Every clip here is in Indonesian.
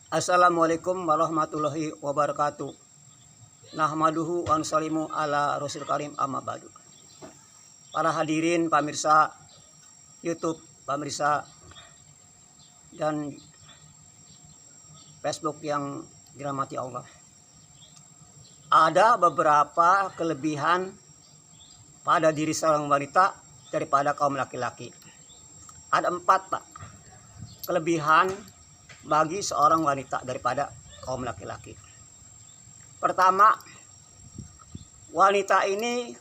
Assalamualaikum warahmatullahi wabarakatuh. Nahmaduhu wa nusallimu ala rasul karim amma ba'du. Para hadirin pemirsa YouTube, pemirsa dan Facebook yang dirahmati Allah. Ada beberapa kelebihan pada diri seorang wanita daripada kaum laki-laki. Ada 4, Pak, kelebihan bagi seorang wanita daripada kaum laki-laki. Pertama, wanita ini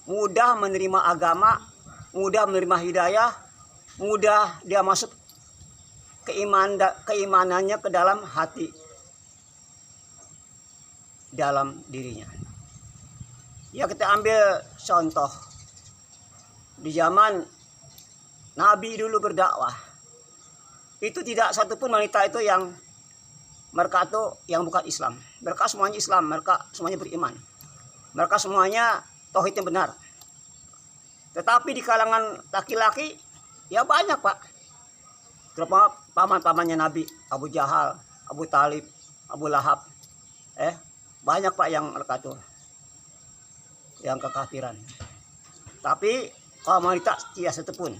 mudah menerima agama, mudah menerima hidayah, mudah dia masuk keimanannya ke dalam hati, dalam dirinya. Ya, kita ambil contoh di zaman Nabi dulu berdakwah. Itu tidak satupun wanita itu yang mereka itu yang bukan Islam. Mereka semuanya Islam, mereka semuanya beriman. Mereka semuanya tauhidnya benar. Tetapi di kalangan laki-laki ya banyak, Pak. Terutama paman-pamannya Nabi, Abu Jahal, Abu Talib, Abu Lahab. Banyak, Pak, yang mereka itu yang kekafiran. Tapi kaum wanita tidak satupun.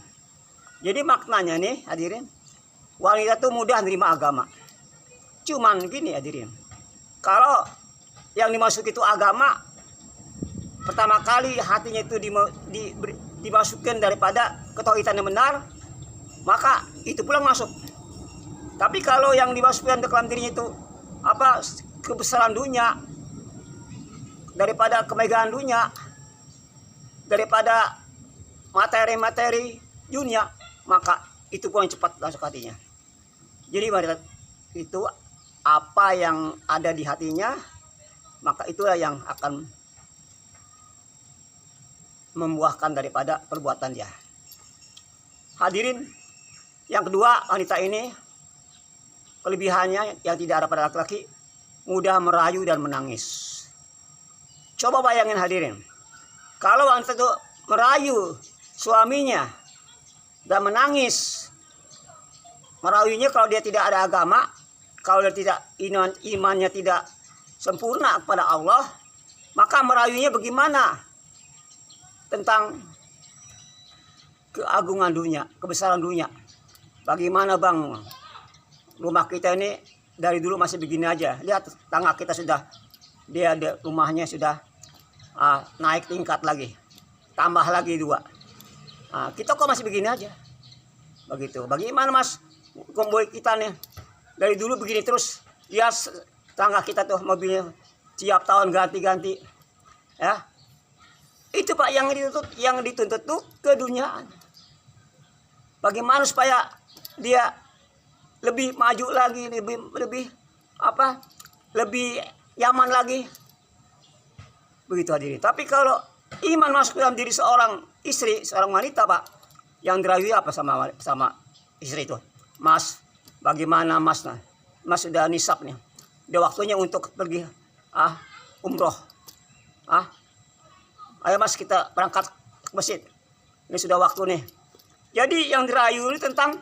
Jadi maknanya nih, hadirin, wanita itu mudah menerima agama. Cuman gini, hadirin, kalau yang dimasuk itu agama, pertama kali hatinya itu dimasukkan daripada ketauhidan yang benar, maka itu pulang masuk. Tapi kalau yang dimasukkan ke dalam dirinya itu kebesaran dunia, daripada kemegahan dunia, daripada materi-materi dunia, maka itu pun cepat masuk hatinya. Jadi wanita itu apa yang ada di hatinya, maka itulah yang akan membuahkan daripada perbuatan dia. Hadirin, yang kedua, wanita ini kelebihannya yang tidak ada pada laki-laki, mudah merayu dan menangis. Coba bayangin, hadirin, kalau wanita itu merayu suaminya dan menangis. Merayunya kalau dia tidak ada agama, kalau dia tidak imannya tidak sempurna kepada Allah, maka merayunya bagaimana tentang keagungan dunia, kebesaran dunia. Bagaimana, Bang, rumah kita ini dari dulu masih begini aja. Lihat tangga kita sudah, rumahnya sudah naik tingkat lagi, tambah lagi 2. Kita kok masih begini aja. Begitu. Bagaimana, Mas, komboy kita nih dari dulu begini terus? Lihat tangga kita tuh, mobilnya tiap tahun ganti-ganti. Ya, itu, Pak, yang dituntut tuh keduniaan. Bagaimana supaya dia lebih maju lagi, lebih nyaman lagi. Begitu, hadirin. Tapi kalau iman masuk dalam diri seorang istri, seorang wanita, Pak, yang dirayu apa sama istri itu? Mas, bagaimana, Mas? Mas sudah nisab nih. Udah waktunya untuk pergi umroh. Ayo, Mas, kita berangkat ke masjid. Ini sudah waktu nih. Jadi yang dirayu ini tentang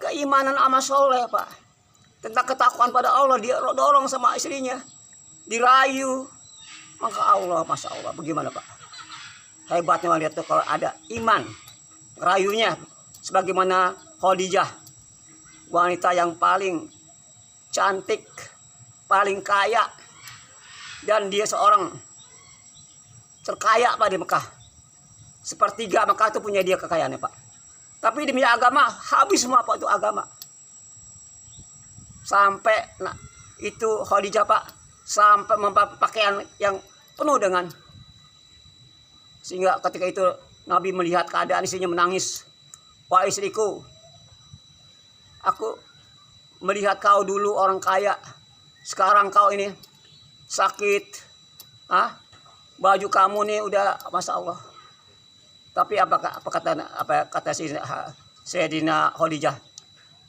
keimanan amal soleh, Pak. Tentang ketakwaan pada Allah, dia dorong sama istrinya. Dirayu. Maka Allah, Masya Allah, bagaimana, Pak? Hebatnya wanita itu kalau ada iman. Rayunya sebagaimana Khadijah, wanita yang paling cantik, paling kaya, dan dia seorang terkaya, Pak, di Mekah. 1/3 Mekah itu punya dia kekayaannya, Pak. Tapi demi agama habis semua, Pak, itu agama. Sampai itu Khadijah, Pak, sampai memakai pakaian yang penuh dengan, sehingga ketika itu Nabi melihat keadaan istrinya menangis. Wah, istriku, aku melihat kau dulu orang kaya, sekarang kau ini sakit. Baju kamu nih udah, Masya Allah. Tapi apa kata Sayyidina Khadijah?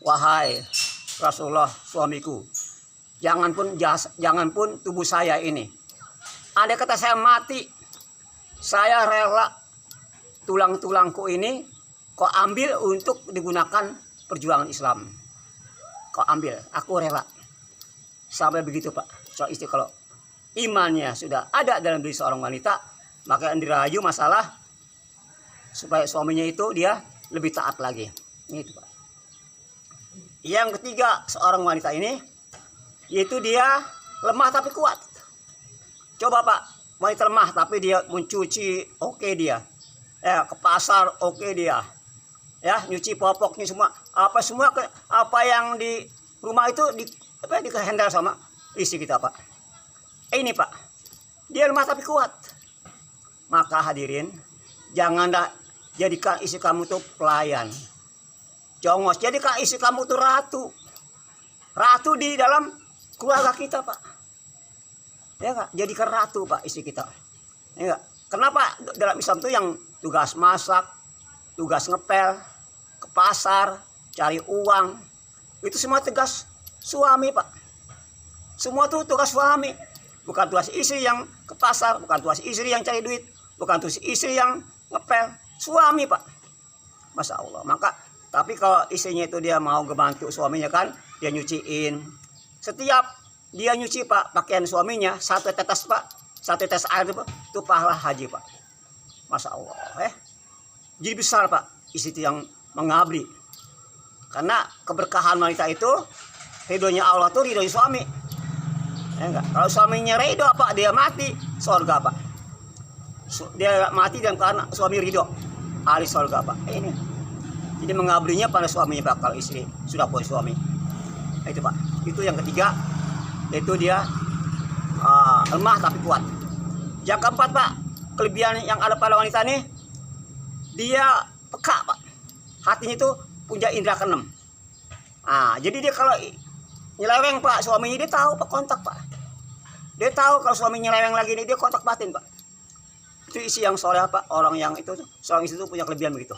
Wahai Rasulullah, suamiku, jangan pun tubuh saya ini, andai kata saya mati, saya rela tulang-tulangku ini kau ambil untuk digunakan perjuangan Islam. Kau ambil, aku rela. sampai begitu Pak. Soal istri kalau imannya sudah ada dalam diri seorang wanita, maka yang dirayu masalah supaya suaminya itu dia lebih taat lagi. Itu Pak. Yang ketiga seorang wanita ini, yaitu dia lemah tapi kuat. Coba Pak, wanita lemah tapi dia mencuci oke dia. Ke pasar oke dia. Ya, nyuci popoknya semua. Apa yang di rumah itu dihandle sama istri kita Pak. Ini Pak, dia lemah tapi kuat. Maka hadirin, janganlah jadikan istri kamu tuh pelayan. Jongos, jadikan istri kamu tuh ratu. Ratu di dalam keluarga kita Pak. Ya enggak? Jadikan ratu Pak istri kita. Ya enggak? Kenapa dalam Islam itu yang tugas masak, tugas ngepel, ke pasar, cari uang, itu semua tugas suami Pak. Semua itu tugas suami. Bukan tugas istri yang ke pasar, bukan tugas istri yang cari duit, bukan tugas istri yang ngepel, suami Pak. Masya Allah. Maka tapi kalau istrinya itu dia mau ngebantu suaminya kan, dia nyuciin. Setiap dia nyuci Pak pakaian suaminya, satu tetes Pak, satu tetes air itu pahala haji Pak. Masya Allah. Jadi besar Pak istri itu yang mengabdi. Karena keberkahan wanita itu, ridhonya Allah tuh ridho suami. Ya enggak? Kalau suaminya ridho Pak, dia mati surga Pak. Dia mati dan karena suami ridho, ahli surga Pak. Ini. Jadi mengabdinya pada suaminya Pak kalau istri sudah punya suami. Itu Pak. Itu yang ketiga. Itu dia lemah tapi kuat. Yang keempat Pak, kelebihan yang ada pada wanita ini, dia peka Pak. Hatinya itu punya indera keenam. Jadi dia kalau nyeleweng Pak, suaminya dia tahu Pak, kontak Pak. Dia tahu kalau suaminya nyeleweng lagi ini, dia kontak batin Pak. Itu isi yang soleh Pak. Orang yang itu, seorang istri itu punya kelebihan begitu.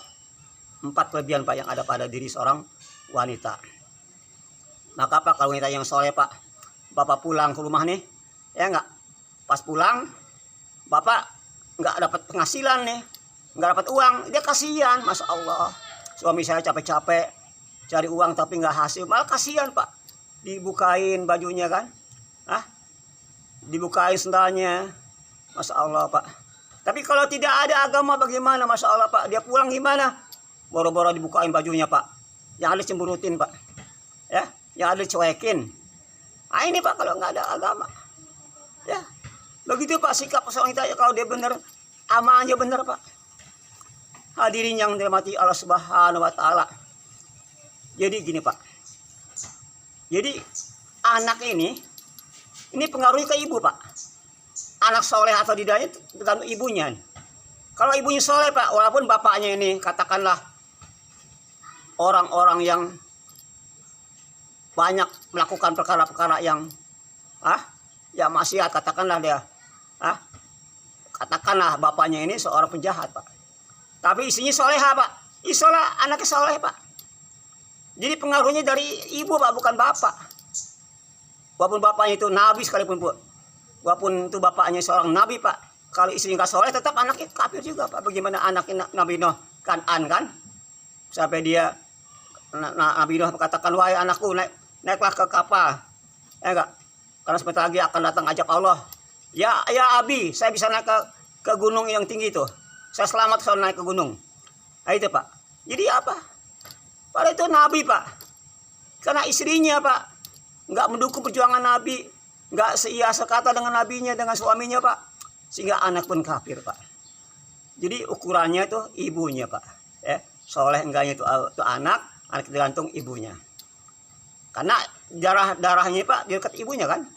4 kelebihan Pak yang ada pada diri seorang wanita. Maka Pak, kalau wanita yang soleh Pak, Bapak pulang ke rumah nih, ya enggak, pas pulang Bapak enggak dapat penghasilan nih, enggak dapat uang, dia kasihan. Masya Allah, suami saya capek-capek cari uang tapi enggak hasil, malah kasihan Pak. Dibukain bajunya kan, dibukain sendalnya, Masya Allah Pak. Tapi kalau tidak ada agama bagaimana, Masya Allah Pak, dia pulang gimana? Boro-boro dibukain bajunya Pak, yang ada cemburutin Pak, ya, yang ada cuekin. Ini Pak kalau nggak ada agama, ya begitu Pak sikap seorang kita. Kalau dia benar, amalnya benar Pak. Hadirin yang dirahmati Allah Subhanahu Wa Taala. Jadi gini Pak. Jadi anak ini pengaruhnya ke ibu Pak. Anak soleh atau tidaknya tergantung ibunya. Kalau ibunya soleh Pak, walaupun bapaknya ini katakanlah orang-orang yang banyak melakukan perkara-perkara yang ya maksiat, katakanlah dia katakanlah bapaknya ini seorang penjahat Pak, tapi istrinya soleha Pak, isola anaknya soleh Pak. Jadi pengaruhnya dari ibu Pak, bukan bapak. Walaupun bapaknya itu nabi sekalipun Pak, walaupun itu bapaknya seorang nabi Pak, kalau istrinya nggak soleh tetap anaknya kafir juga Pak. Bagaimana anaknya Nabi Nuh Kan'an kan, sampai dia Nabi Nuh katakan, wahai anakku, naiklah ke kapal, ya enggak, karena sebentar lagi akan datang ajab Allah. Ya Abi, saya bisa naik ke gunung yang tinggi itu, saya selamat soal naik ke gunung. Itu Pak. Jadi apa? Padahal itu Nabi Pak, karena istrinya Pak nggak mendukung perjuangan Nabi, nggak seia sekata dengan nabinya, dengan suaminya Pak, sehingga anak pun kafir Pak. Jadi ukurannya itu ibunya Pak, ya soleh enggaknya itu anak tergantung ibunya. Karena darahnya Pak dekat ibunya kan,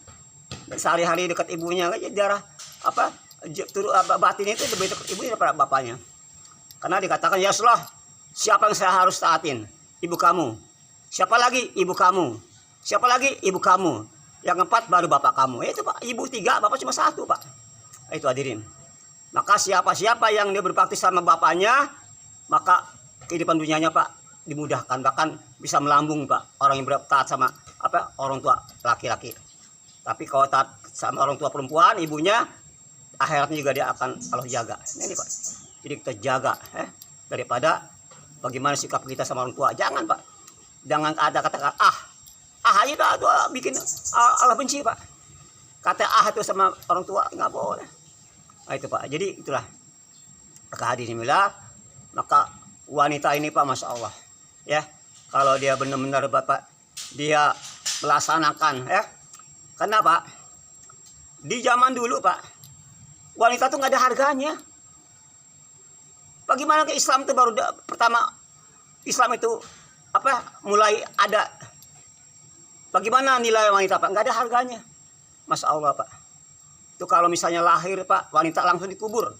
sehari-hari dekat ibunya kan, jadi darah batin itu lebih dekat ibunya daripada bapaknya. Karena dikatakan, ya Rasulullah, siapa yang saya harus taatin? Ibu kamu. Siapa lagi? Ibu kamu. Siapa lagi? Ibu kamu. Yang keempat baru bapak kamu. Itu Pak, ibu 3, bapak cuma 1 Pak. Itu hadirin. Maka siapa-siapa yang dia berbakti sama bapaknya, maka kehidupan dunianya Pak dimudahkan, bahkan bisa melambung Pak, orang yang taat sama orang tua laki-laki. Tapi kalau taat sama orang tua perempuan, ibunya, akhiratnya juga dia akan Allah jaga. Ini Pak, jadi kita jaga daripada bagaimana sikap kita sama orang tua. Jangan Pak, jangan ada kata-kata aja dah tuh bikin Allah benci Pak. Kata itu sama orang tua nggak boleh. Nah, itu Pak. Jadi itulah kehadirannya. Maka wanita ini Pak, masya Allah ya, kalau dia benar-benar Bapak dia melaksanakan ya. Kenapa? Di zaman dulu Pak, wanita tuh nggak ada harganya. Bagaimana ke Islam itu baru pertama Islam itu mulai ada. Bagaimana nilai wanita Pak? Nggak ada harganya. Masya Allah Pak. Itu kalau misalnya lahir Pak, wanita langsung dikubur.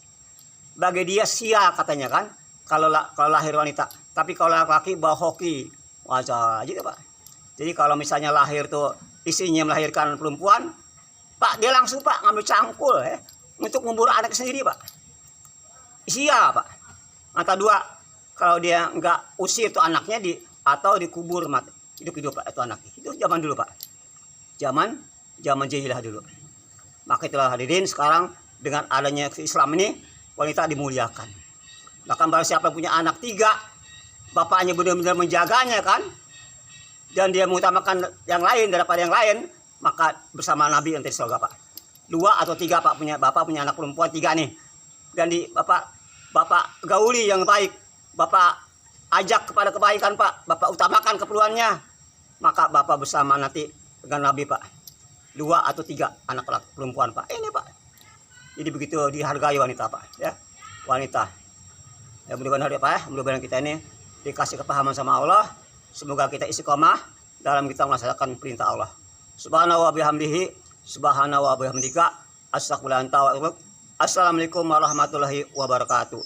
Bagi dia sia katanya kan. Kalau lahir wanita. Tapi kalau laki-laki bawa hoki. Wajah gitu Pak. Jadi kalau misalnya lahir tuh istrinya melahirkan perempuan, Pak dia langsung Pak ngambil cangkul ya untuk ngubur anak sendiri Pak. Sia Pak. Mata dua, kalau dia nggak usir tuh anaknya atau dikubur mati. Hidup Pak itu anaknya. Itu zaman dulu Pak. Zaman jahilah dulu. Maka itulah hadirin, sekarang dengan adanya Islam ini wanita dimuliakan. Bahkan kalau siapa punya anak 3, bapaknya benar-benar menjaganya kan, dan dia mengutamakan yang lain daripada yang lain, maka bersama Nabi yang di surga Pak. 2 atau 3 Pak, bapak punya anak perempuan 3 nih, dan bapak gauli yang baik, bapak ajak kepada kebaikan Pak, bapak utamakan keperluannya, maka bapak bersama nanti dengan Nabi Pak. 2 atau 3 anak perempuan Pak. Ini Pak. Jadi begitu dihargai wanita Pak ya. Wanita. Ya mudah-mudahan Pak ya, mudah-mudahan kita ini dikasih kepahaman sama Allah. Semoga kita istiqomah dalam kita melaksanakan perintah Allah. Subhanahu wa bihamdihi, subhanahu wa bihamdika, astagfirullahaladzim. Assalamualaikum warahmatullahi wabarakatuh.